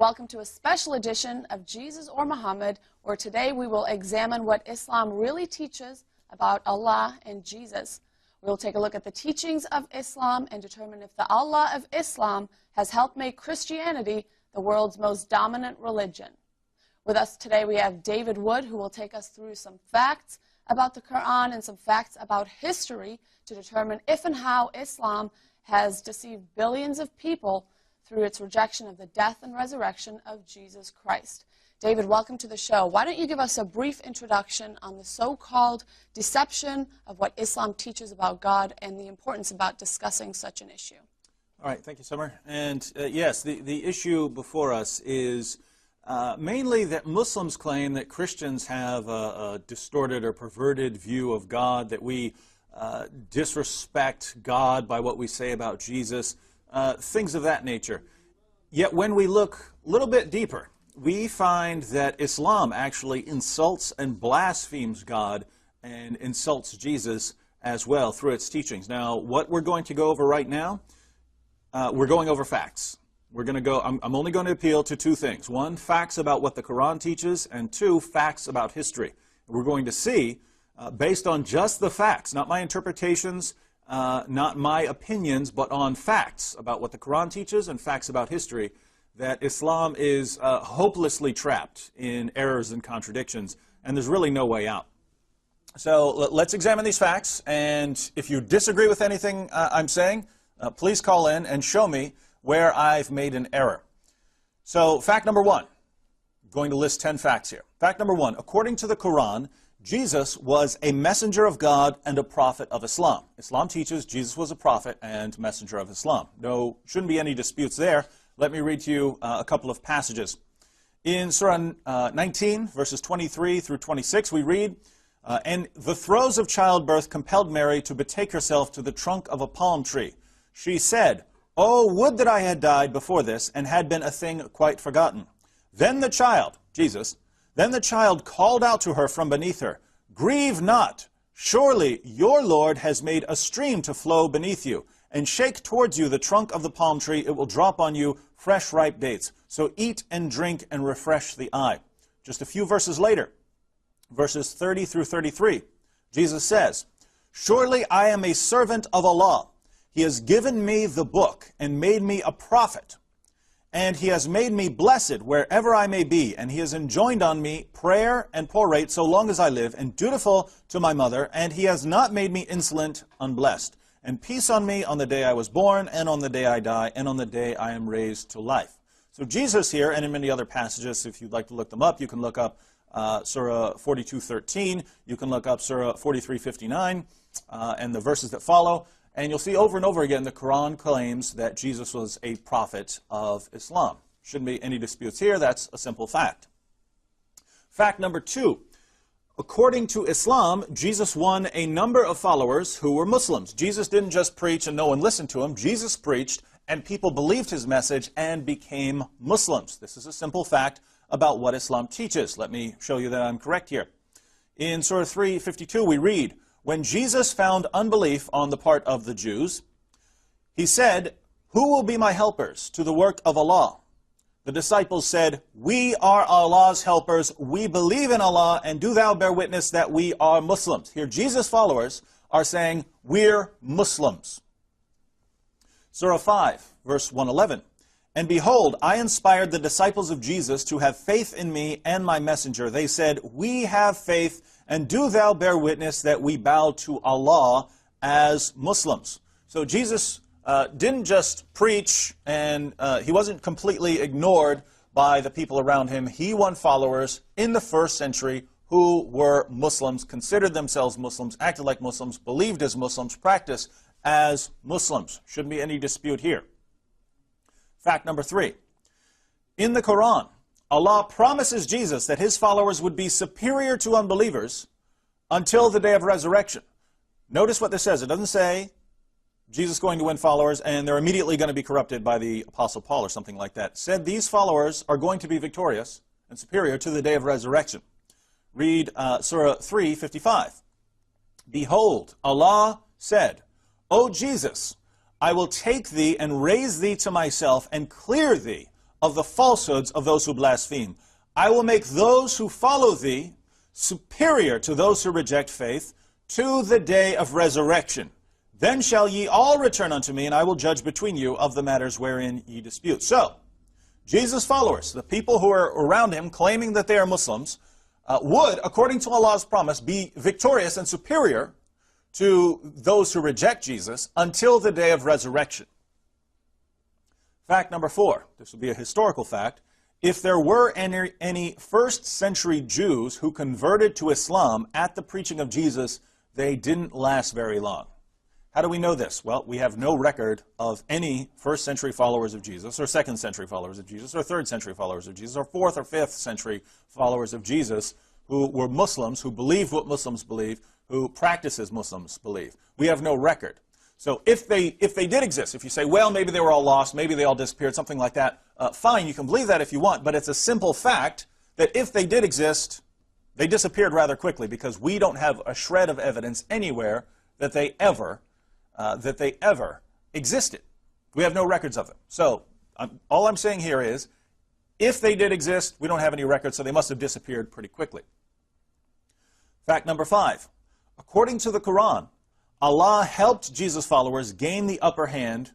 Welcome to a special edition of Jesus or Muhammad, where today we will examine what Islam really teaches about Allah and Jesus. We will take a look at the teachings of Islam and determine if the Allah of Islam has helped make Christianity the world's most dominant religion. With us today we have David Wood, who will take us through some facts about the Quran and some facts about history to determine if and how Islam has deceived billions of people through its rejection of the death and resurrection of Jesus Christ. David, welcome to the show. Why don't you give us a brief introduction on the so-called deception of what Islam teaches about God and the importance about discussing such an issue? All right, thank you, Summer. And yes, the issue before us is mainly that Muslims claim that Christians have a distorted or perverted view of God, that we disrespect God by what we say about Jesus, things of that nature. Yet when we look a little bit deeper, we find that Islam actually insults and blasphemes God and insults Jesus as well through its teachings. Now, what we're going to go over right now, we're going over facts. We're going to go, I'm only going to appeal to two things. One, facts about what the Quran teaches, and two, facts about history. We're going to see, based on just the facts, not my interpretations, not my opinions, but on facts about what the Quran teaches and facts about history, that Islam is hopelessly trapped in errors and contradictions, and there's really no way out. So let's examine these facts, and if you disagree with anything I'm saying, please call in and show me where I've made an error. So fact number one, I'm going to list 10 facts here. Fact number one, according to the Quran, Jesus was a messenger of God and a prophet of Islam. Islam teaches Jesus was a prophet and messenger of Islam. No, shouldn't be any disputes there. Let me read to you a couple of passages. In Surah 19, verses 23 through 26, we read, and the throes of childbirth compelled Mary to betake herself to the trunk of a palm tree. She said, "Oh, would that I had died before this and had been a thing quite forgotten." Then the child, Jesus, then the child called out to her from beneath her, "Grieve not, surely your Lord has made a stream to flow beneath you, and shake towards you the trunk of the palm tree, it will drop on you fresh ripe dates. So eat and drink and refresh the eye." Just a few verses later, verses 30 through 33, Jesus says, "Surely I am a servant of Allah. He has given me the book and made me a prophet. And he has made me blessed wherever I may be, and he has enjoined on me prayer and porate so long as I live, and dutiful to my mother, and he has not made me insolent, unblessed. And peace on me on the day I was born, and on the day I die, and on the day I am raised to life." So Jesus here, and in many other passages, if you'd like to look them up, you can look up Surah 42:13, you can look up Surah 43:59, and the verses that follow. And you'll see over and over again the Quran claims that Jesus was a prophet of Islam. Shouldn't be any disputes here. That's a simple fact. Fact number two. According to Islam, Jesus won a number of followers who were Muslims. Jesus didn't just preach and no one listened to him. Jesus preached and people believed his message and became Muslims. This is a simple fact about what Islam teaches. Let me show you that I'm correct here. In Surah 3:52 we read, when Jesus found unbelief on the part of the Jews, he said, "Who will be my helpers to the work of Allah?" The disciples said, "We are Allah's helpers. We believe in Allah, and do thou bear witness that we are Muslims." Here, Jesus' followers are saying, "We're Muslims." Surah 5, verse 111. "And behold, I inspired the disciples of Jesus to have faith in me and my messenger. They said, 'We have faith, and do thou bear witness that we bow to Allah as Muslims.'" So Jesus didn't just preach, and he wasn't completely ignored by the people around him. He won followers in the first century who were Muslims, considered themselves Muslims, acted like Muslims, believed as Muslims, practiced as Muslims. Shouldn't be any dispute here. Fact number three. In the Quran, Allah promises Jesus that his followers would be superior to unbelievers until the day of resurrection. Notice what this says. It doesn't say Jesus is going to win followers and they're immediately going to be corrupted by the Apostle Paul or something like that. It said these followers are going to be victorious and superior to the day of resurrection. Read Surah 3:55. "Behold, Allah said, O Jesus, I will take thee and raise thee to myself and clear thee of the falsehoods of those who blaspheme. I will make those who follow thee superior to those who reject faith to the day of resurrection. Then shall ye all return unto me, and I will judge between you of the matters wherein ye dispute. So, Jesus' followers, the people who are around him claiming that they are Muslims, would, according to Allah's promise, be victorious and superior to those who reject Jesus until the day of resurrection. Fact number 4, this will be a historical fact. If there were any first century Jews who converted to Islam at the preaching of Jesus, they didn't last very long. How do we know this? Well, we have no record of any first century followers of Jesus, or second century followers of Jesus, or third century followers of Jesus, or fourth or fifth century followers of Jesus who were Muslims, who believed what Muslims believe, who practice as Muslims believe. We have no record. So if they did exist, if you say, well, maybe they were all lost, maybe they all disappeared, something like that, fine, you can believe that if you want, but it's a simple fact that if they did exist, they disappeared rather quickly, because we don't have a shred of evidence anywhere that they ever existed. We have no records of them. So all I'm saying here is, if they did exist, we don't have any records, so they must have disappeared pretty quickly. Fact number 5. According to the Quran, Allah helped Jesus' followers gain the upper hand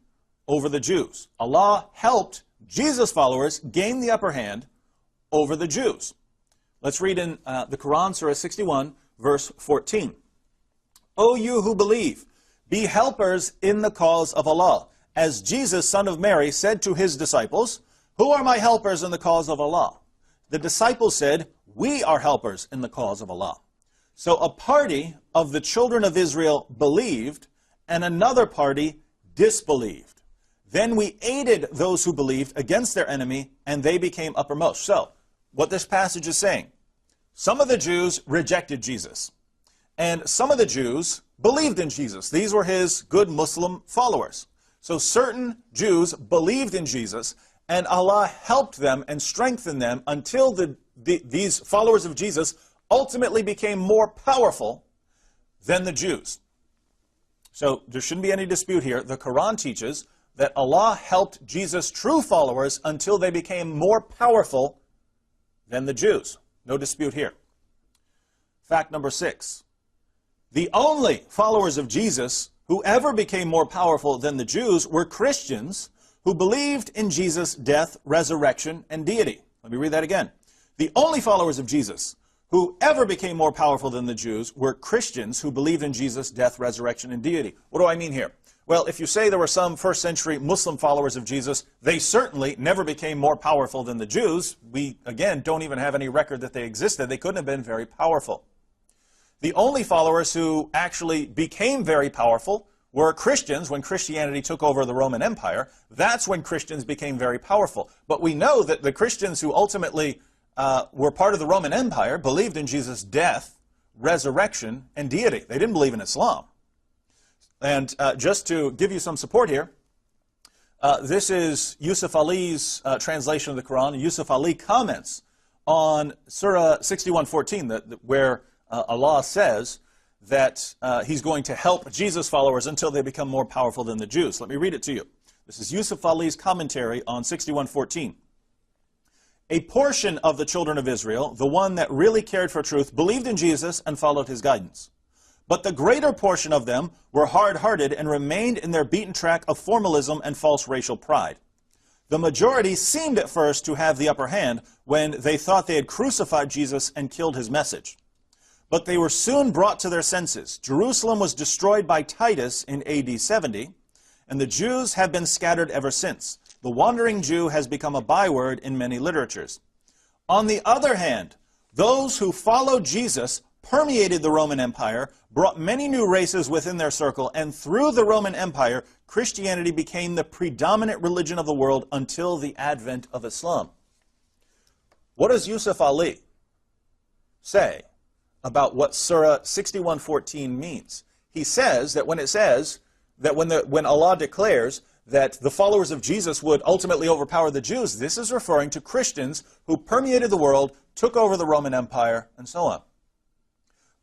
over the Jews. Allah helped Jesus' followers gain the upper hand over the Jews. Let's read in the Quran, Surah 61, verse 14. O you who believe, be helpers in the cause of Allah. As Jesus, son of Mary, said to his disciples, who are my helpers in the cause of Allah? The disciples said, we are helpers in the cause of Allah. So a party of the children of Israel believed, and another party disbelieved. Then we aided those who believed against their enemy, and they became uppermost. So, what this passage is saying, some of the Jews rejected Jesus, and some of the Jews believed in Jesus. These were his good Muslim followers. So certain Jews believed in Jesus, and Allah helped them and strengthened them until these followers of Jesus ultimately became more powerful than the Jews. So there shouldn't be any dispute here. The Quran teaches that Allah helped Jesus' true followers until they became more powerful than the Jews. No dispute here. Fact number 6. The only followers of Jesus who ever became more powerful than the Jews were Christians who believed in Jesus' death, resurrection, and deity. Let me read that again. The only followers of Jesus who ever became more powerful than the Jews were Christians who believed in Jesus' death, resurrection, and deity. What do I mean here? Well, if you say there were some first century Muslim followers of Jesus, they certainly never became more powerful than the Jews. We, again, don't even have any record that they existed. They couldn't have been very powerful. The only followers who actually became very powerful were Christians when Christianity took over the Roman Empire. That's when Christians became very powerful. But we know that the Christians who ultimately were part of the Roman Empire believed in Jesus' death, resurrection, and deity. They didn't believe in Islam. And just to give you some support here, this is Yusuf Ali's translation of the Quran. Yusuf Ali comments on Surah 61:14, where Allah says that he's going to help Jesus' followers until they become more powerful than the Jews. Let me read it to you. This is Yusuf Ali's commentary on 61:14. A portion of the children of Israel, the one that really cared for truth, believed in Jesus and followed his guidance. But the greater portion of them were hard-hearted and remained in their beaten track of formalism and false racial pride. The majority seemed at first to have the upper hand when they thought they had crucified Jesus and killed his message. But they were soon brought to their senses. Jerusalem was destroyed by Titus in AD 70, and the Jews have been scattered ever since. The wandering Jew has become a byword in many literatures. On the other hand, those who followed Jesus permeated the Roman Empire, brought many new races within their circle, and through the Roman Empire, Christianity became the predominant religion of the world until the advent of Islam. What does Yusuf Ali say about what Surah 61:14 means? He says that when it says that when Allah declares that the followers of Jesus would ultimately overpower the Jews, this is referring to Christians who permeated the world, took over the Roman Empire, and so on.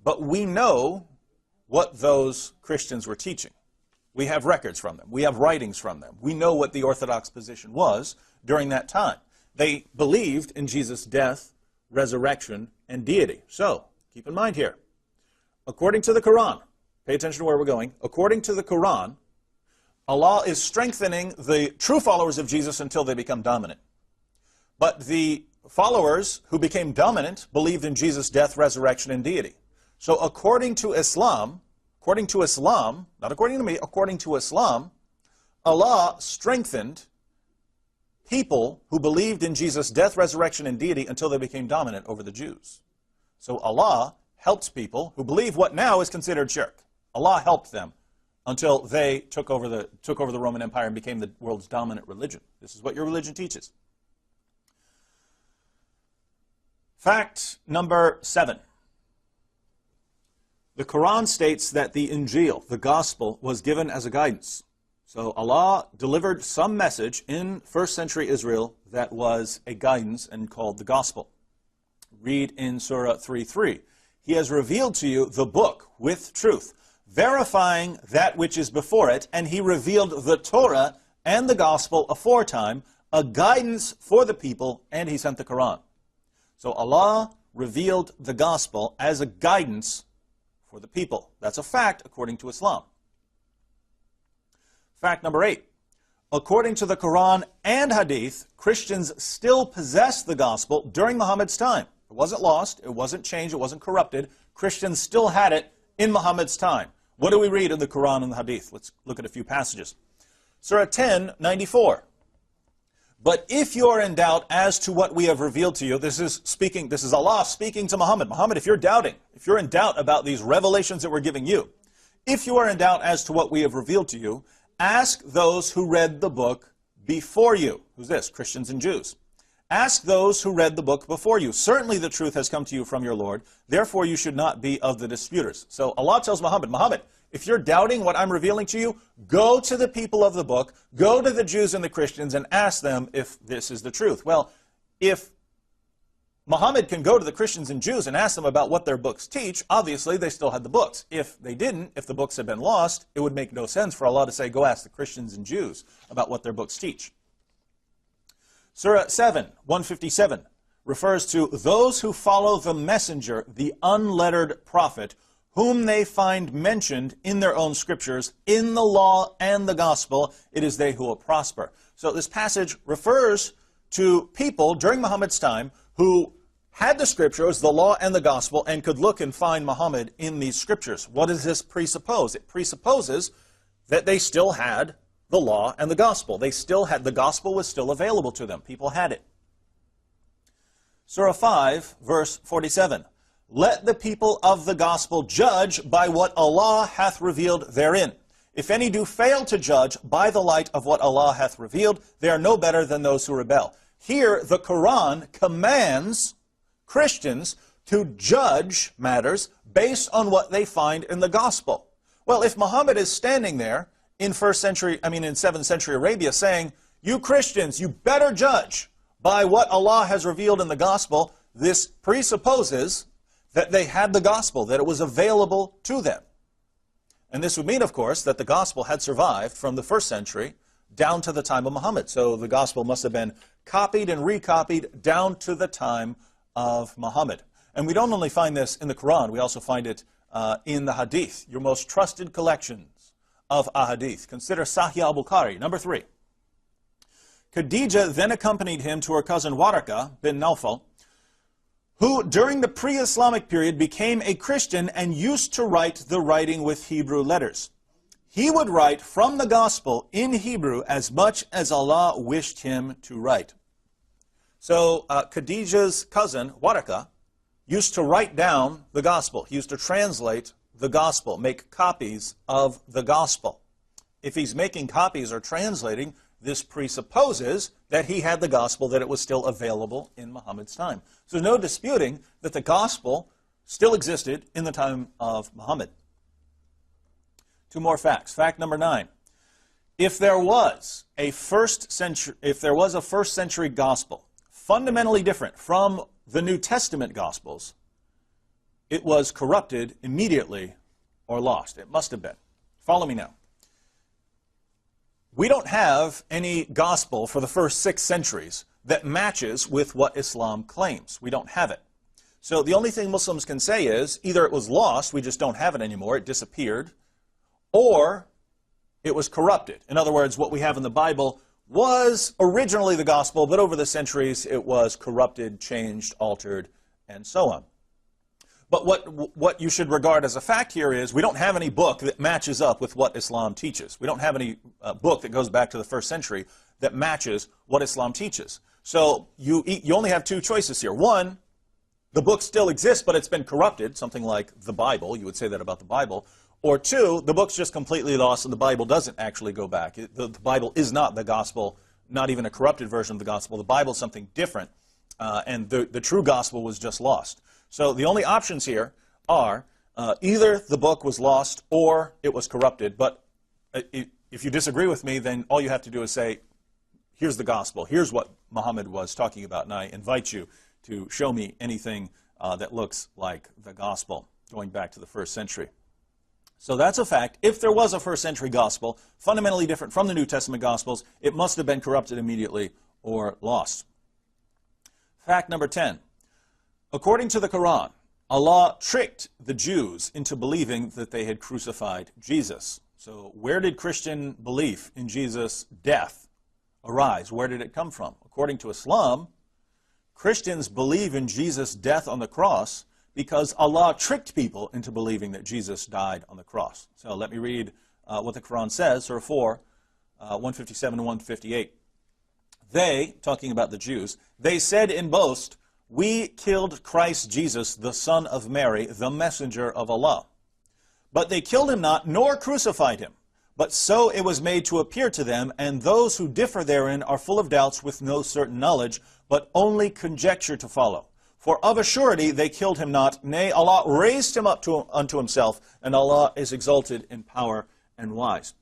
But we know what those Christians were teaching. We have records from them. We have writings from them. We know what the Orthodox position was during that time. They believed in Jesus' death, resurrection, and deity. So, keep in mind here, according to the Quran, pay attention to where we're going, according to the Quran, Allah is strengthening the true followers of Jesus until they become dominant. But the followers who became dominant believed in Jesus' death, resurrection, and deity. So according to Islam, not according to me, according to Islam, Allah strengthened people who believed in Jesus' death, resurrection, and deity until they became dominant over the Jews. So Allah helps people who believe what now is considered shirk. Allah helped them until they took over the Roman Empire and became the world's dominant religion. This is what your religion teaches. Fact number 7. The Quran states that the Injil, the gospel, was given as a guidance. So Allah delivered some message in first century Israel that was a guidance and called the gospel. Read in Surah 3:3. He has revealed to you the book with truth, verifying that which is before it, and he revealed the Torah and the gospel aforetime, a guidance for the people, and he sent the Quran. So Allah revealed the gospel as a guidance for the people. That's a fact according to Islam. Fact number 8. According to the Quran and Hadith, Christians still possess the gospel during Muhammad's time. It wasn't lost, it wasn't changed, it wasn't corrupted. Christians still had it in Muhammad's time. What do we read in the Quran and the Hadith? Let's look at a few passages. Surah 10:94. But if you are in doubt as to what we have revealed to you, this is Allah speaking to Muhammad. Muhammad, if you're doubting, if you're in doubt about these revelations that we're giving you, if you are in doubt as to what we have revealed to you, ask those who read the book before you. Who's this? Christians and Jews. Ask those who read the book before you. Certainly the truth has come to you from your Lord. Therefore you should not be of the disputers. So Allah tells Muhammad, Muhammad, if you're doubting what I'm revealing to you, go to the people of the book, go to the Jews and the Christians and ask them if this is the truth. Well, if Muhammad can go to the Christians and Jews and ask them about what their books teach, obviously they still had the books. If they didn't, if the books had been lost, it would make no sense for Allah to say, go ask the Christians and Jews about what their books teach. Surah 7:157 refers to those who follow the messenger, the unlettered prophet, whom they find mentioned in their own scriptures, in the law and the gospel. It is they who will prosper. So this passage refers to people during Muhammad's time who had the scriptures, the law and the gospel, and could look and find Muhammad in these scriptures. What does this presuppose? It presupposes that they still had the law and the gospel. They still had, the gospel was still available to them. People had it. Surah 5, verse 47. Let the people of the gospel judge by what Allah hath revealed therein. If any do fail to judge by the light of what Allah hath revealed, they are no better than those who rebel. Here, the Quran commands Christians to judge matters based on what they find in the gospel. Well, if Muhammad is standing there in 7th century Arabia saying, you Christians, you better judge by what Allah has revealed in the gospel, this presupposes that they had the gospel, that it was available to them. And this would mean, of course, that the gospel had survived from the 1st century down to the time of Muhammad. So the gospel must have been copied and recopied down to the time of Muhammad. And we don't only find this in the Quran, we also find it in the Hadith, your most trusted collections of Ahadith. Consider Sahih Bukhari, number 3. Khadija then accompanied him to her cousin Waraka bin Nawfal, who during the pre-Islamic period became a Christian and used to write the writing with Hebrew letters. He would write from the gospel in Hebrew as much as Allah wished him to write. So Khadija's cousin, Waraka, used to write down the gospel. He used to translate the gospel, make copies of the gospel. If he's making copies or translating, this presupposes that he had the gospel, that it was still available in Muhammad's time. So there's no disputing that the gospel still existed in the time of Muhammad. 2 more facts. Fact number 9. If there was a first century gospel fundamentally different from the New Testament gospels, it was corrupted immediately or lost. It must have been. Follow me now. We don't have any gospel for the first 6 centuries that matches with what Islam claims. We don't have it. So the only thing Muslims can say is either it was lost, we just don't have it anymore, it disappeared, or it was corrupted. In other words, what we have in the Bible was originally the gospel, but over the centuries it was corrupted, changed, altered, and so on. But what you should regard as a fact here is we don't have any book that matches up with what Islam teaches. We don't have any book that goes back to the first century that matches what Islam teaches. So you only have two choices here. One, the book still exists, but it's been corrupted, something like the Bible. You would say that about the Bible. Or two, the book's just completely lost and the Bible doesn't actually go back. The Bible is not the gospel, not even a corrupted version of the gospel. The Bible is something different, and the true gospel was just lost. So the only options here are either the book was lost or it was corrupted. But if you disagree with me, then all you have to do is say, here's the gospel. Here's what Muhammad was talking about. And I invite you to show me anything that looks like the gospel going back to the first century. So that's a fact. If there was a first century gospel, fundamentally different from the New Testament gospels, it must have been corrupted immediately or lost. Fact number 10. According to the Quran, Allah tricked the Jews into believing that they had crucified Jesus. So where did Christian belief in Jesus' death arise? Where did it come from? According to Islam, Christians believe in Jesus' death on the cross because Allah tricked people into believing that Jesus died on the cross. So let me read what the Quran says, Surah 4, 157 and 158. They, talking about the Jews, they said in boast, "We killed Christ Jesus, the son of Mary, the messenger of Allah. But they killed him not, nor crucified him. But so it was made to appear to them, and those who differ therein are full of doubts with no certain knowledge, but only conjecture to follow. For of a surety they killed him not, nay, Allah raised him up unto himself, and Allah is exalted in power and wise."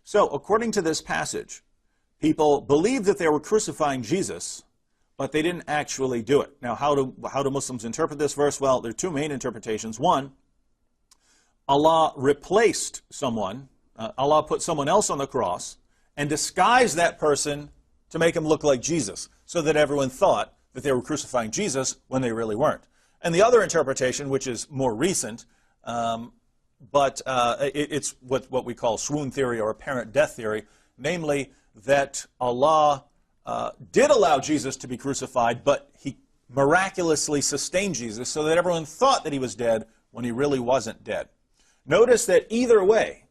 So, according to this passage, people believed that they were crucifying Jesus, but they didn't actually do it. Now, how do Muslims interpret this verse? Well, there are two main interpretations. One, Allah replaced someone, Allah put someone else on the cross, and disguised that person to make him look like Jesus, so that everyone thought that they were crucifying Jesus when they really weren't. And the other interpretation, which is more recent, but it's what we call swoon theory or apparent death theory, namely that Allah did allow Jesus to be crucified, but he miraculously sustained Jesus so that everyone thought that he was dead when he really wasn't dead. Notice that either way,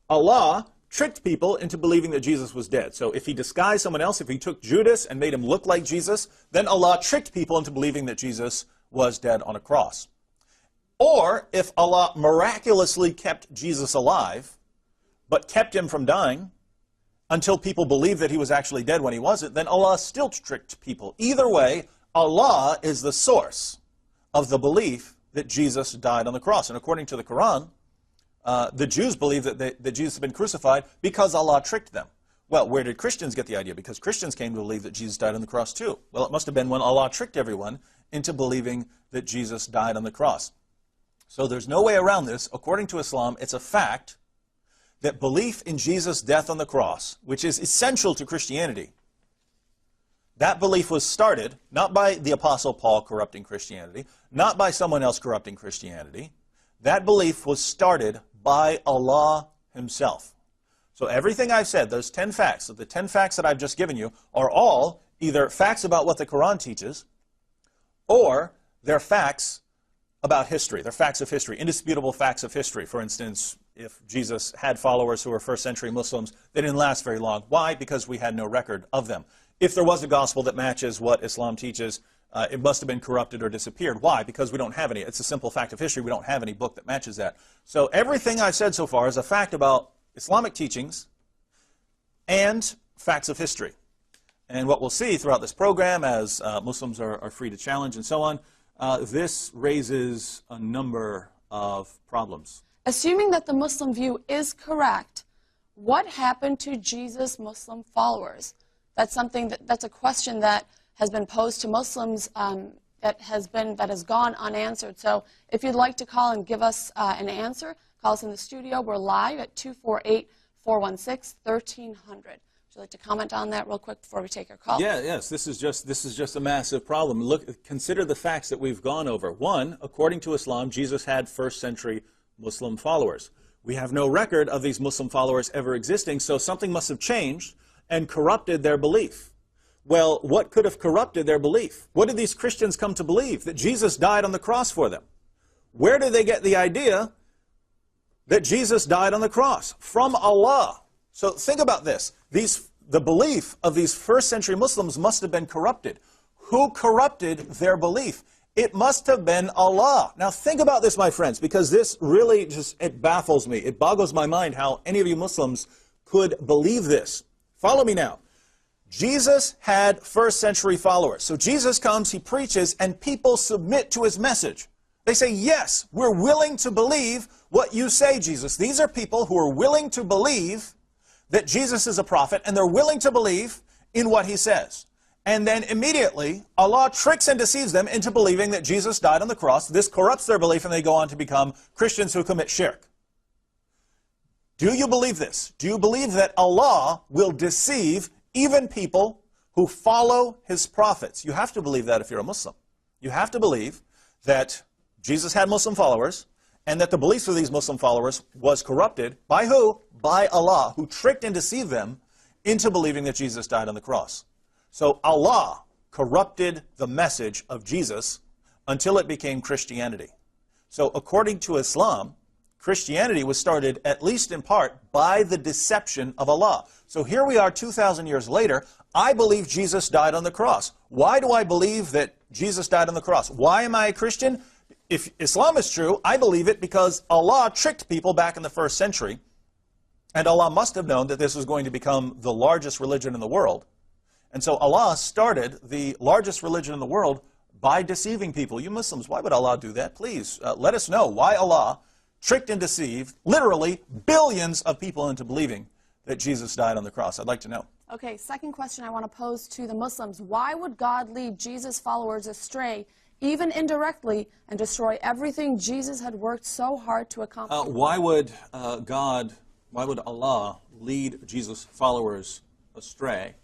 Allah tricked people into believing that Jesus was dead. So if he disguised someone else, if he took Judas and made him look like Jesus, then Allah tricked people into believing that Jesus was dead on a cross. Or if Allah miraculously kept Jesus alive, but kept him from dying until people believed that he was actually dead when he wasn't, then Allah still tricked people. Either way, Allah is the source of the belief that Jesus died on the cross. And according to the Quran, the Jews believe that Jesus had been crucified because Allah tricked them. Well, where did Christians get the idea? Because Christians came to believe that Jesus died on the cross too. Well, it must have been when Allah tricked everyone into believing that Jesus died on the cross. So there's no way around this. According to Islam, it's a fact that belief in Jesus' death on the cross, which is essential to Christianity, that belief was started not by the Apostle Paul corrupting Christianity, not by someone else corrupting Christianity. That belief was started by Allah himself. So everything I've said, those 10 facts, so the 10 facts that I've just given you, are all either facts about what the Quran teaches, or they're facts about history. They're facts of history, indisputable facts of history. For instance, if Jesus had followers who were first century Muslims, they didn't last very long. Why? Because we had no record of them. If there was a gospel that matches what Islam teaches, it must have been corrupted or disappeared. Why? Because we don't have any. It's a simple fact of history. We don't have any book that matches that. So everything I've said so far is a fact about Islamic teachings and facts of history. And what we'll see throughout this program, as Muslims are free to challenge and so on, this raises a number of problems. Assuming that the Muslim view is correct, what happened to Jesus' Muslim followers? That's a question that has been posed to Muslims that has gone unanswered. So if you'd like to call and give us an answer, call us in the studio. We're live at 248-416-1300. Would you like to comment on that real quick before we take your call? Yeah, yes, this is just a massive problem. Look, consider the facts that we've gone over. One, according to Islam, Jesus had first-century Muslim followers. We have no record of these Muslim followers ever existing, so something must have changed and corrupted their belief. Well, what could have corrupted their belief? What did these Christians come to believe? That Jesus died on the cross for them. Where did they get the idea that Jesus died on the cross? From Allah. So think about this. The belief of these first-century Muslims must have been corrupted. Who corrupted their belief? It must have been Allah. Now think about this, my friends, because this really it baffles me. It boggles my mind how any of you Muslims could believe this. Follow me now. Jesus had first-century followers. So Jesus comes, he preaches, and people submit to his message. They say, yes, we're willing to believe what you say, Jesus. These are people who are willing to believe that Jesus is a prophet, and they're willing to believe in what he says. And then immediately, Allah tricks and deceives them into believing that Jesus died on the cross. This corrupts their belief, and they go on to become Christians who commit shirk. Do you believe this? Do you believe that Allah will deceive even people who follow his prophets? You have to believe that if you're a Muslim. You have to believe that Jesus had Muslim followers, and that the beliefs of these Muslim followers was corrupted by who? By Allah, who tricked and deceived them into believing that Jesus died on the cross. So Allah corrupted the message of Jesus until it became Christianity. So according to Islam, Christianity was started, at least in part, by the deception of Allah. So here we are 2,000 years later. I believe Jesus died on the cross. Why do I believe that Jesus died on the cross? Why am I a Christian? If Islam is true, I believe it because Allah tricked people back in the first century, and Allah must have known that this was going to become the largest religion in the world. And so Allah started the largest religion in the world by deceiving people. You Muslims, why would Allah do that? Please let us know why Allah tricked and deceived literally billions of people into believing that Jesus died on the cross. I'd like to know. Okay, second question I want to pose to the Muslims. Why would God lead Jesus' followers astray, even indirectly, and destroy everything Jesus had worked so hard to accomplish? Why would Allah lead Jesus' followers astray,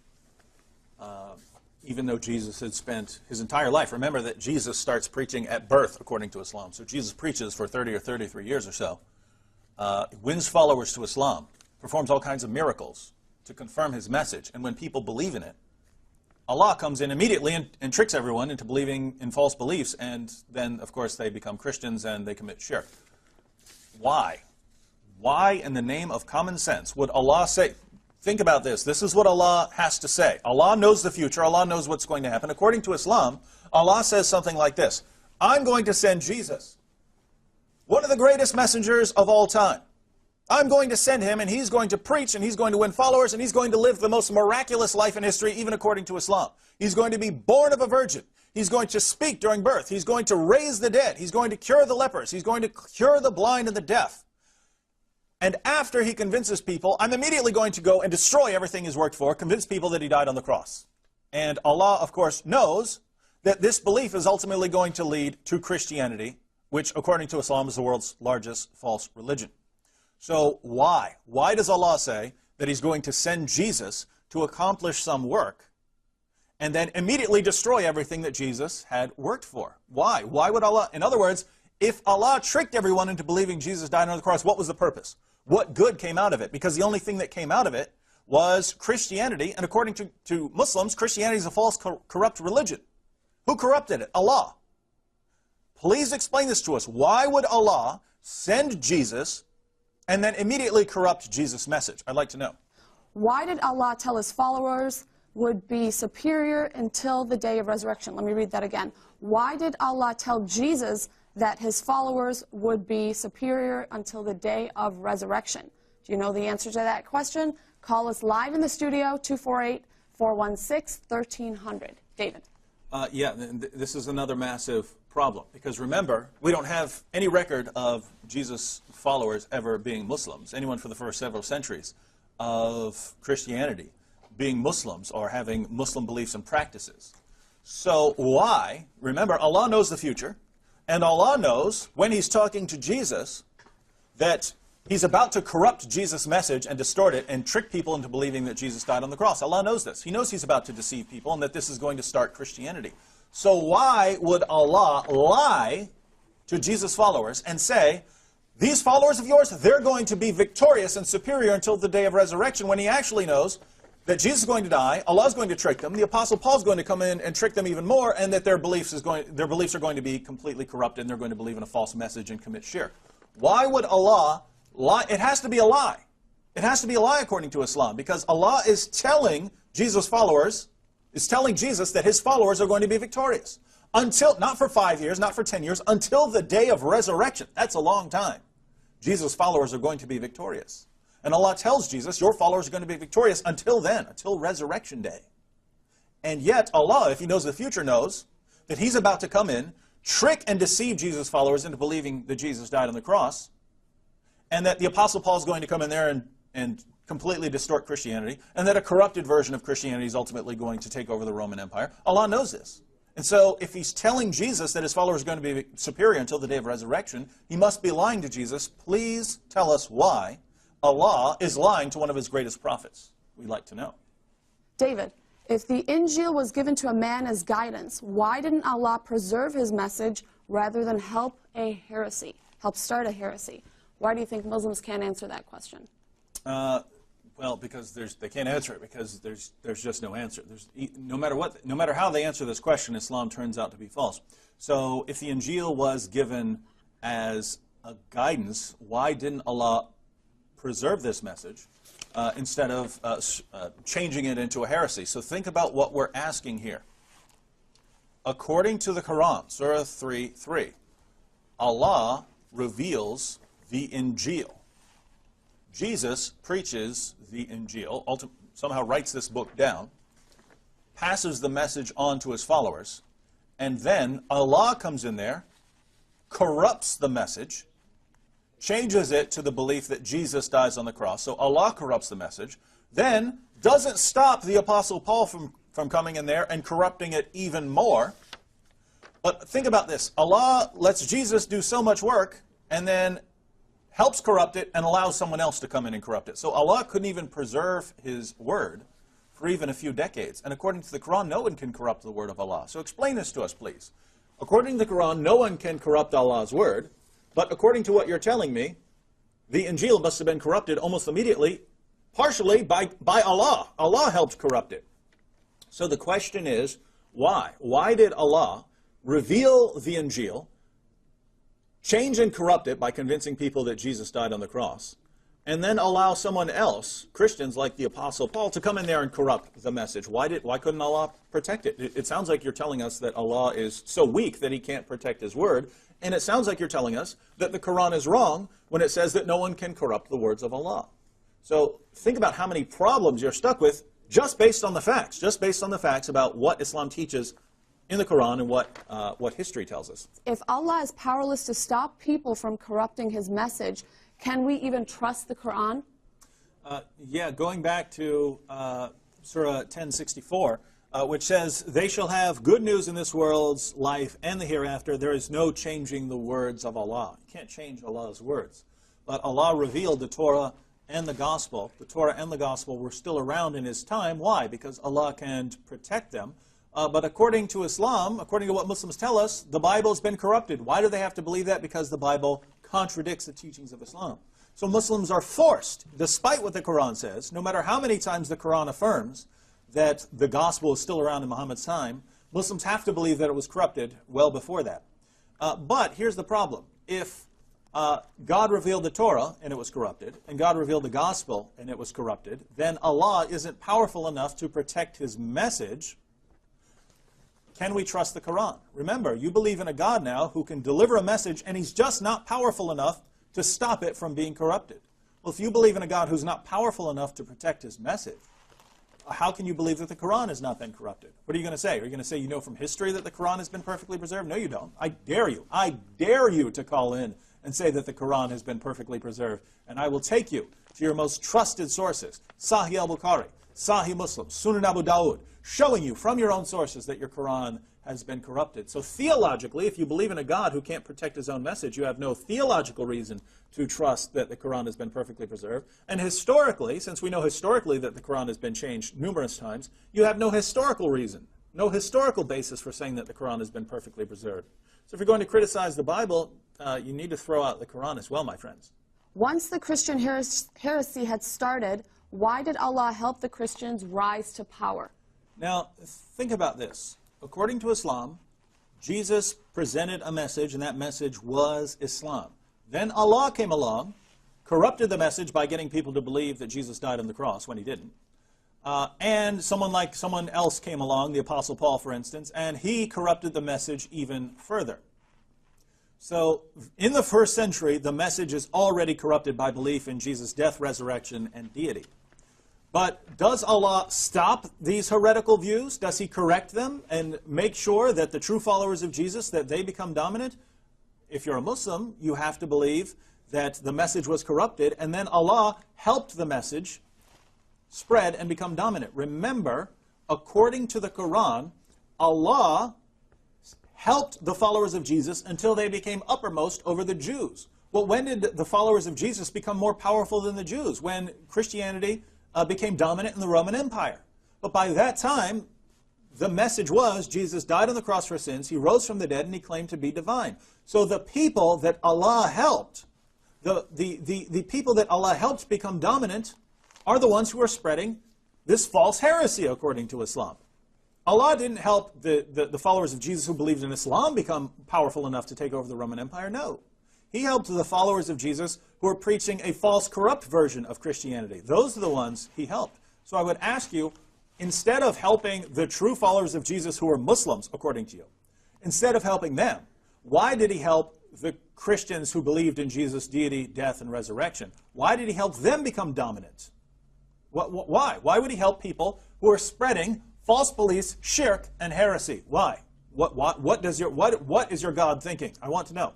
even though Jesus had spent his entire life? Remember that Jesus starts preaching at birth, according to Islam. So Jesus preaches for 30 or 33 years or so, wins followers to Islam, performs all kinds of miracles to confirm his message. And when people believe in it, Allah comes in immediately and tricks everyone into believing in false beliefs, and then, of course, they become Christians and they commit shirk. Why? Why, in the name of common sense, would Allah say, think about this, this is what Allah has to say. Allah knows the future, Allah knows what's going to happen. According to Islam, Allah says something like this: I'm going to send Jesus, one of the greatest messengers of all time. I'm going to send him, and he's going to preach, and he's going to win followers, and he's going to live the most miraculous life in history, even according to Islam. He's going to be born of a virgin. He's going to speak during birth. He's going to raise the dead. He's going to cure the lepers. He's going to cure the blind and the deaf. And after he convinces people, I'm immediately going to go and destroy everything he's worked for, convince people that he died on the cross. And Allah, of course, knows that this belief is ultimately going to lead to Christianity, which, according to Islam, is the world's largest false religion. So why? Why does Allah say that he's going to send Jesus to accomplish some work and then immediately destroy everything that Jesus had worked for? Why? Why would Allah? In other words, if Allah tricked everyone into believing Jesus died on the cross, what was the purpose? What good came out of it? Because the only thing that came out of it was Christianity, and according to Muslims, Christianity is a false, corrupt religion. Who corrupted it? Allah. Please explain this to us. Why would Allah send Jesus and then immediately corrupt Jesus' message? I'd like to know. Why did Allah tell his followers would be superior until the day of resurrection? Let me read that again. Why did Allah tell Jesus that his followers would be superior until the day of resurrection? Do you know the answer to that question? Call us live in the studio, 248-416-1300. David. Yeah, this is another massive problem, because remember, we don't have any record of Jesus' followers ever being Muslims, anyone for the first several centuries of Christianity being Muslims or having Muslim beliefs and practices. So why? Remember, Allah knows the future, and Allah knows when he's talking to Jesus that He's about to corrupt Jesus' message and distort it and trick people into believing that Jesus died on the cross. Allah knows this. He knows he's about to deceive people and that this is going to start Christianity. So why would Allah lie to Jesus' followers and say, these followers of yours, they're going to be victorious and superior until the day of resurrection, when he actually knows that Jesus is going to die, Allah is going to trick them, the Apostle Paul is going to come in and trick them even more, and that their beliefs are going to be completely corrupted, and they're going to believe in a false message and commit shirk. Why would Allah lie? It has to be a lie. It has to be a lie according to Islam, because Allah is telling Jesus' followers, is telling Jesus that his followers are going to be victorious. Until, not for 5 years, not for 10 years, until the day of resurrection. That's a long time. Jesus' followers are going to be victorious. And Allah tells Jesus, your followers are going to be victorious until then, until resurrection day. And yet Allah, if he knows the future, knows that he's about to come in, trick and deceive Jesus' followers into believing that Jesus died on the cross, and that the Apostle Paul is going to come in there and completely distort Christianity, and that a corrupted version of Christianity is ultimately going to take over the Roman Empire. Allah knows this. And so if he's telling Jesus that his followers are going to be superior until the day of resurrection, he must be lying to Jesus. Please tell us why Allah is lying to one of his greatest prophets. We'd like to know. David, if the Injil was given to a man as guidance, why didn't Allah preserve his message rather than help start a heresy? Why do you think Muslims can't answer that question? Well, because they can't answer it, because there's just no answer. No matter how they answer this question, Islam turns out to be false. So if the Injil was given as a guidance, why didn't Allah preserve this message instead of changing it into a heresy? So think about what we're asking here. According to the Quran, Surah 3:3, Allah reveals the Injil. Jesus preaches the Injil, somehow writes this book down, passes the message on to his followers, and then Allah comes in there, corrupts the message, changes it to the belief that Jesus dies on the cross. So Allah corrupts the message, then doesn't stop the Apostle Paul from coming in there and corrupting it even more. But think about this. Allah lets Jesus do so much work and then helps corrupt it and allows someone else to come in and corrupt it. So Allah couldn't even preserve his word for even a few decades. And according to the Quran, no one can corrupt the word of Allah. So explain this to us, please. According to the Quran, no one can corrupt Allah's word. But according to what you're telling me, the Injil must have been corrupted almost immediately, partially by Allah. Allah helped corrupt it. So the question is, why? Why did Allah reveal the Injil, change and corrupt it by convincing people that Jesus died on the cross, and then allow someone else, Christians like the Apostle Paul, to come in there and corrupt the message? Why couldn't Allah protect it? It sounds like you're telling us that Allah is so weak that he can't protect his word, and it sounds like you're telling us that the Quran is wrong when it says that no one can corrupt the words of Allah. So think about how many problems you're stuck with just based on the facts, about what Islam teaches in the Quran and what history tells us. If Allah is powerless to stop people from corrupting his message, can we even trust the Quran? Yeah, going back to Surah 1064, which says, they shall have good news in this world's life and the hereafter. There is no changing the words of Allah. You can't change Allah's words. But Allah revealed the Torah and the Gospel. The Torah and the Gospel were still around in his time. Why? Because Allah can protect them. But according to Islam, according to what Muslims tell us, the Bible has been corrupted. Why do they have to believe that? Because the Bible contradicts the teachings of Islam. So Muslims are forced, despite what the Quran says, no matter how many times the Quran affirms that the Gospel is still around in Muhammad's time, Muslims have to believe that it was corrupted well before that. But here's the problem. If God revealed the Torah and it was corrupted, and God revealed the Gospel and it was corrupted, then Allah isn't powerful enough to protect his message. Can we trust the Quran? Remember, you believe in a God now who can deliver a message, and he's just not powerful enough to stop it from being corrupted. Well, if you believe in a God who's not powerful enough to protect his message, how can you believe that the Quran has not been corrupted? What are you going to say? Are you going to say you know from history that the Quran has been perfectly preserved? No, you don't. I dare you. I dare you to call in and say that the Quran has been perfectly preserved. And I will take you to your most trusted sources, Sahih Bukhari, Sahih Muslim, Sunan Abu Dawud, showing you from your own sources that your Quran has been corrupted. So theologically, if you believe in a God who can't protect his own message, you have no theological reason to trust that the Quran has been perfectly preserved. And historically, since we know historically that the Quran has been changed numerous times, you have no historical reason, no historical basis for saying that the Quran has been perfectly preserved. So if you're going to criticize the Bible, you need to throw out the Quran as well, my friends. Once the Christian heresy had started, why did Allah help the Christians rise to power? Now, think about this. According to Islam, Jesus presented a message, and that message was Islam. Then Allah came along, corrupted the message by getting people to believe that Jesus died on the cross when he didn't. And someone else came along, the Apostle Paul, for instance, and he corrupted the message even further. So, in the first century, the message is already corrupted by belief in Jesus' death, resurrection, and deity. But does Allah stop these heretical views? Does he correct them and make sure that the true followers of Jesus, that they become dominant? If you're a Muslim, you have to believe that the message was corrupted, and then Allah helped the message spread and become dominant. Remember, according to the Quran, Allah helped the followers of Jesus until they became uppermost over the Jews. Well, when did the followers of Jesus become more powerful than the Jews? When Christianity became dominant in the Roman Empire. But by that time, the message was Jesus died on the cross for sins, he rose from the dead, and he claimed to be divine. So the people that Allah helped, the people that Allah helped become dominant are the ones who are spreading this false heresy according to Islam. Allah didn't help the followers of Jesus who believed in Islam become powerful enough to take over the Roman Empire. No. He helped the followers of Jesus who are preaching a false, corrupt version of Christianity. Those are the ones he helped. So I would ask you, instead of helping the true followers of Jesus who are Muslims, according to you, instead of helping them, why did he help the Christians who believed in Jesus' deity, death, and resurrection? Why did he help them become dominant? Why? Why would he help people who are spreading false beliefs, shirk, and heresy? Why? What is your God thinking? I want to know.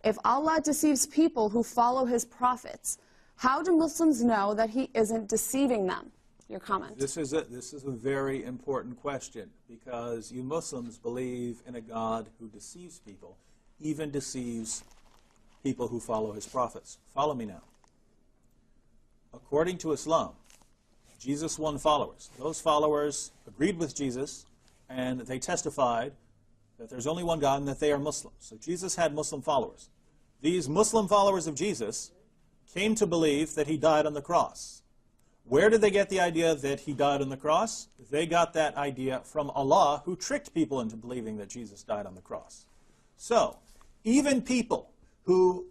If Allah deceives people who follow his prophets, how do Muslims know that he isn't deceiving them? Your comment. This is a very important question, because you Muslims believe in a God who deceives people, even deceives people who follow his prophets. Follow me now. According to Islam, Jesus won followers. Those followers agreed with Jesus, and they testified that there's only one God and that they are Muslims. So Jesus had Muslim followers. These Muslim followers of Jesus came to believe that he died on the cross. Where did they get the idea that he died on the cross? They got that idea from Allah, who tricked people into believing that Jesus died on the cross. So, even people who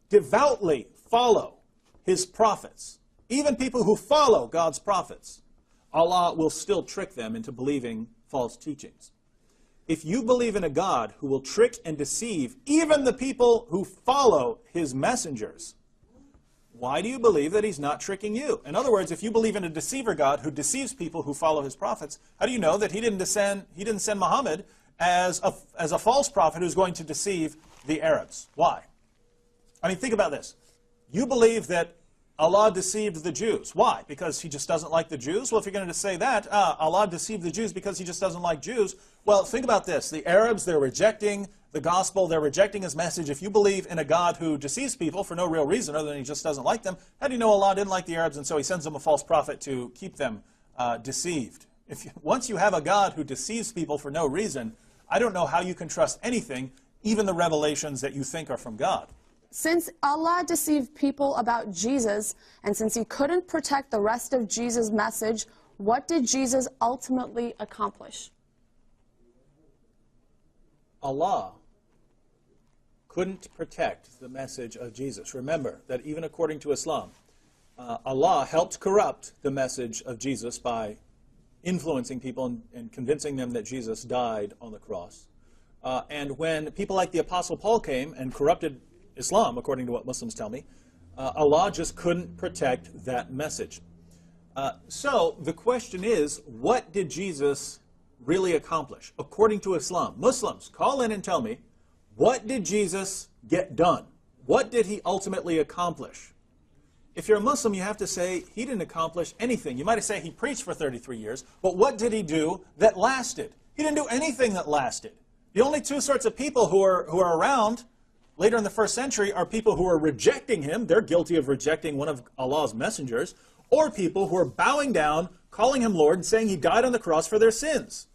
devoutly follow his prophets, even people who follow God's prophets, Allah will still trick them into believing false teachings. If you believe in a God who will trick and deceive even the people who follow his messengers, why do you believe that he's not tricking you? In other words, if you believe in a deceiver God who deceives people who follow his prophets, how do you know that he didn't send Muhammad as a false prophet who's going to deceive the Arabs? Why? I mean, think about this. You believe that Allah deceived the Jews. Why? Because he just doesn't like the Jews? Well, if you're going to say that, Allah deceived the Jews because he just doesn't like Jews, well, think about this. The Arabs, they're rejecting the gospel, they're rejecting his message. If you believe in a God who deceives people for no real reason other than he just doesn't like them, how do you know Allah didn't like the Arabs and so he sends them a false prophet to keep them deceived? Once you have a God who deceives people for no reason, I don't know how you can trust anything, even the revelations that you think are from God. Since Allah deceived people about Jesus, and since he couldn't protect the rest of Jesus' message, what did Jesus ultimately accomplish? Allah couldn't protect the message of Jesus. Remember that even according to Islam, Allah helped corrupt the message of Jesus by influencing people and convincing them that Jesus died on the cross. And when people like the Apostle Paul came and corrupted Islam, according to what Muslims tell me, Allah just couldn't protect that message. So the question is, what did Jesus really accomplish according to Islam? Muslims, call in and tell me, what did Jesus get done? What did he ultimately accomplish? If you're a Muslim, you have to say he didn't accomplish anything. You might say he preached for 33 years, but what did he do that lasted? He didn't do anything that lasted. The only two sorts of people who are around later in the first century are people who are rejecting him. They're guilty of rejecting one of Allah's messengers, or people who are bowing down, calling him Lord, and saying he died on the cross for their sins.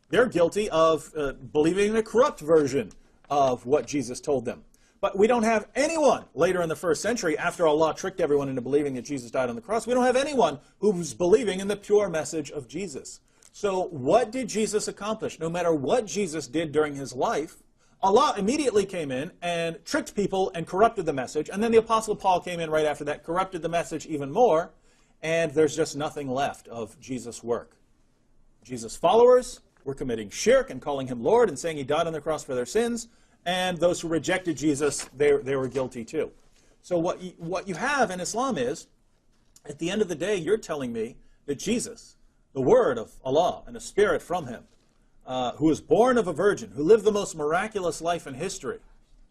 They're guilty of believing in a corrupt version of what Jesus told them. But we don't have anyone later in the first century, after Allah tricked everyone into believing that Jesus died on the cross, we don't have anyone who's believing in the pure message of Jesus. So what did Jesus accomplish? No matter what Jesus did during his life, Allah immediately came in and tricked people and corrupted the message. And then the Apostle Paul came in right after that, corrupted the message even more, and there's just nothing left of Jesus' work. Jesus' followers were committing shirk and calling him Lord and saying he died on the cross for their sins. And those who rejected Jesus, they were guilty too. So what you have in Islam is, at the end of the day, you're telling me that Jesus, the word of Allah and a spirit from him, who was born of a virgin, who lived the most miraculous life in history,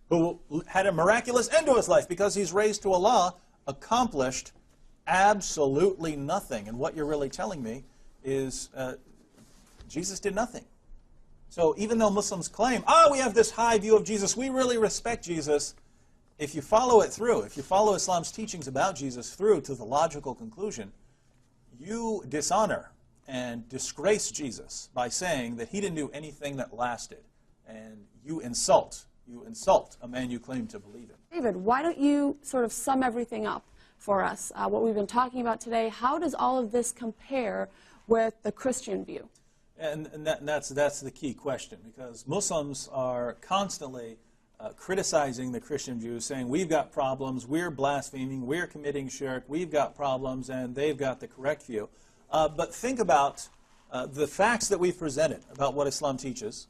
who had a miraculous end to his life because he's raised to Allah, accomplished absolutely nothing. And what you're really telling me is Jesus did nothing. So even though Muslims claim, we have this high view of Jesus, we really respect Jesus, if you follow it through, if you follow Islam's teachings about Jesus through to the logical conclusion, you dishonor and disgrace Jesus by saying that he didn't do anything that lasted. And you insult a man you claim to believe in. David, why don't you sort of sum everything up for us, what we've been talking about today? How does all of this compare with the Christian view? And that's the key question, because Muslims are constantly criticizing the Christian view, saying we've got problems, we're blaspheming, we're committing shirk, we've got problems, and they've got the correct view. But think about the facts that we've presented about what Islam teaches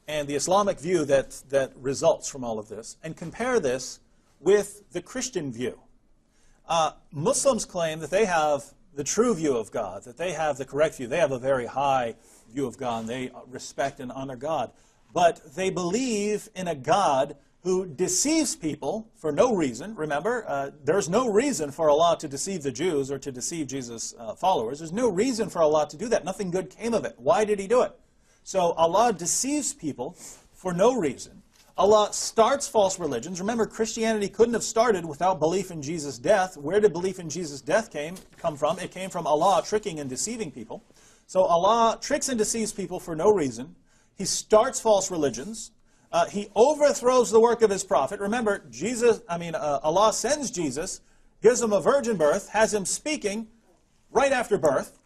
and the Islamic view that results from all of this, and compare this with the Christian view. Muslims claim that they have the true view of God, that they have the correct view. They have a very high view of God, and they respect and honor God. But they believe in a God who deceives people for no reason. Remember, there's no reason for Allah to deceive the Jews or to deceive Jesus' followers. There's no reason for Allah to do that. Nothing good came of it. Why did he do it? So Allah deceives people for no reason. Allah starts false religions. Remember, Christianity couldn't have started without belief in Jesus' death. Where did belief in Jesus' death come from? It came from Allah tricking and deceiving people. So Allah tricks and deceives people for no reason. He starts false religions. He overthrows the work of his prophet. Remember, Allah sends Jesus, gives him a virgin birth, has him speaking right after birth.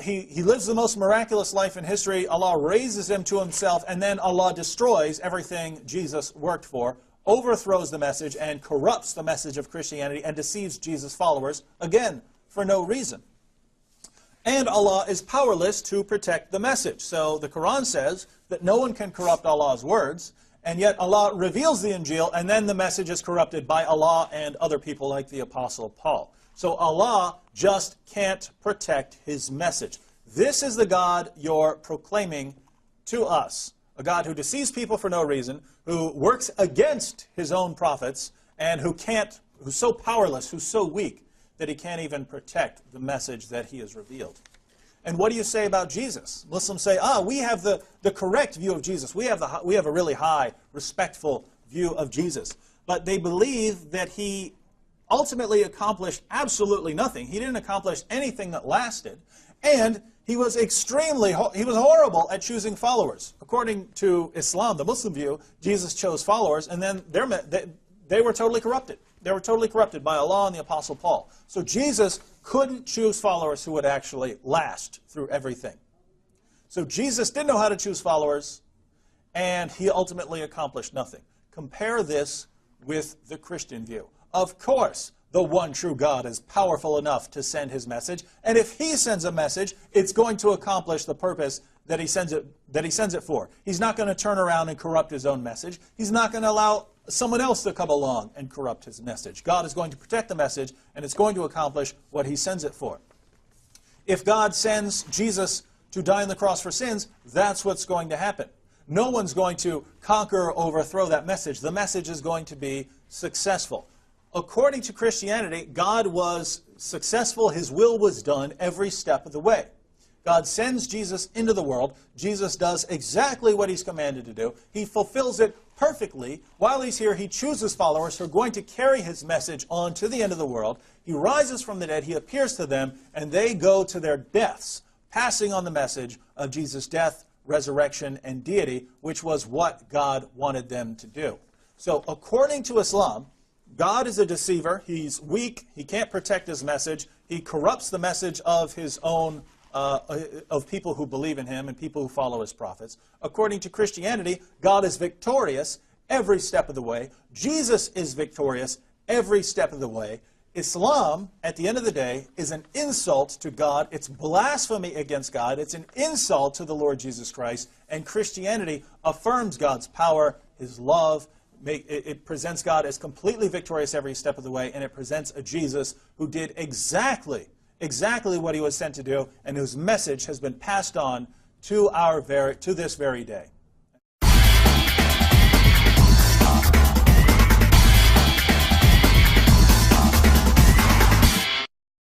He lives the most miraculous life in history. Allah raises him to himself, and then Allah destroys everything Jesus worked for, overthrows the message, and corrupts the message of Christianity, and deceives Jesus' followers, again, for no reason. And Allah is powerless to protect the message. So the Quran says that no one can corrupt Allah's words, and yet Allah reveals the Injil, and then the message is corrupted by Allah and other people like the Apostle Paul. So Allah just can't protect his message. This is the God you're proclaiming to us. A God who deceives people for no reason, who works against his own prophets, and who's so powerless, who's so weak, that he can't even protect the message that he has revealed. And what do you say about Jesus? Muslims say, we have the correct view of Jesus. We have a really high, respectful view of Jesus. But they believe that he ultimately accomplished absolutely nothing. He didn't accomplish anything that lasted. And he was horrible at choosing followers. According to Islam, the Muslim view, Jesus chose followers, and then they were totally corrupted. They were totally corrupted by Allah and the Apostle Paul. So Jesus couldn't choose followers who would actually last through everything. So Jesus didn't know how to choose followers, and he ultimately accomplished nothing. Compare this with the Christian view. Of course, the one true God is powerful enough to send his message, and if he sends a message, it's going to accomplish the purpose that he sends it for. He's not going to turn around and corrupt his own message. He's not going to allow someone else to come along and corrupt his message. God is going to protect the message, and it's going to accomplish what he sends it for. If God sends Jesus to die on the cross for sins, that's what's going to happen. No one's going to conquer or overthrow that message. The message is going to be successful. According to Christianity, God was successful. His will was done every step of the way. God sends Jesus into the world. Jesus does exactly what he's commanded to do. He fulfills it perfectly. While he's here, he chooses followers who are going to carry his message on to the end of the world. He rises from the dead, he appears to them, and they go to their deaths, passing on the message of Jesus' death, resurrection, and deity, which was what God wanted them to do. So according to Islam, God is a deceiver. He's weak. He can't protect his message. He corrupts the message of his own, of people who believe in him and people who follow his prophets. According to Christianity, God is victorious every step of the way. Jesus is victorious every step of the way. Islam, at the end of the day, is an insult to God. It's blasphemy against God. It's an insult to the Lord Jesus Christ. And Christianity affirms God's power, his love. It presents God as completely victorious every step of the way, and it presents a Jesus who did exactly what he was sent to do, and whose message has been passed on to this very day.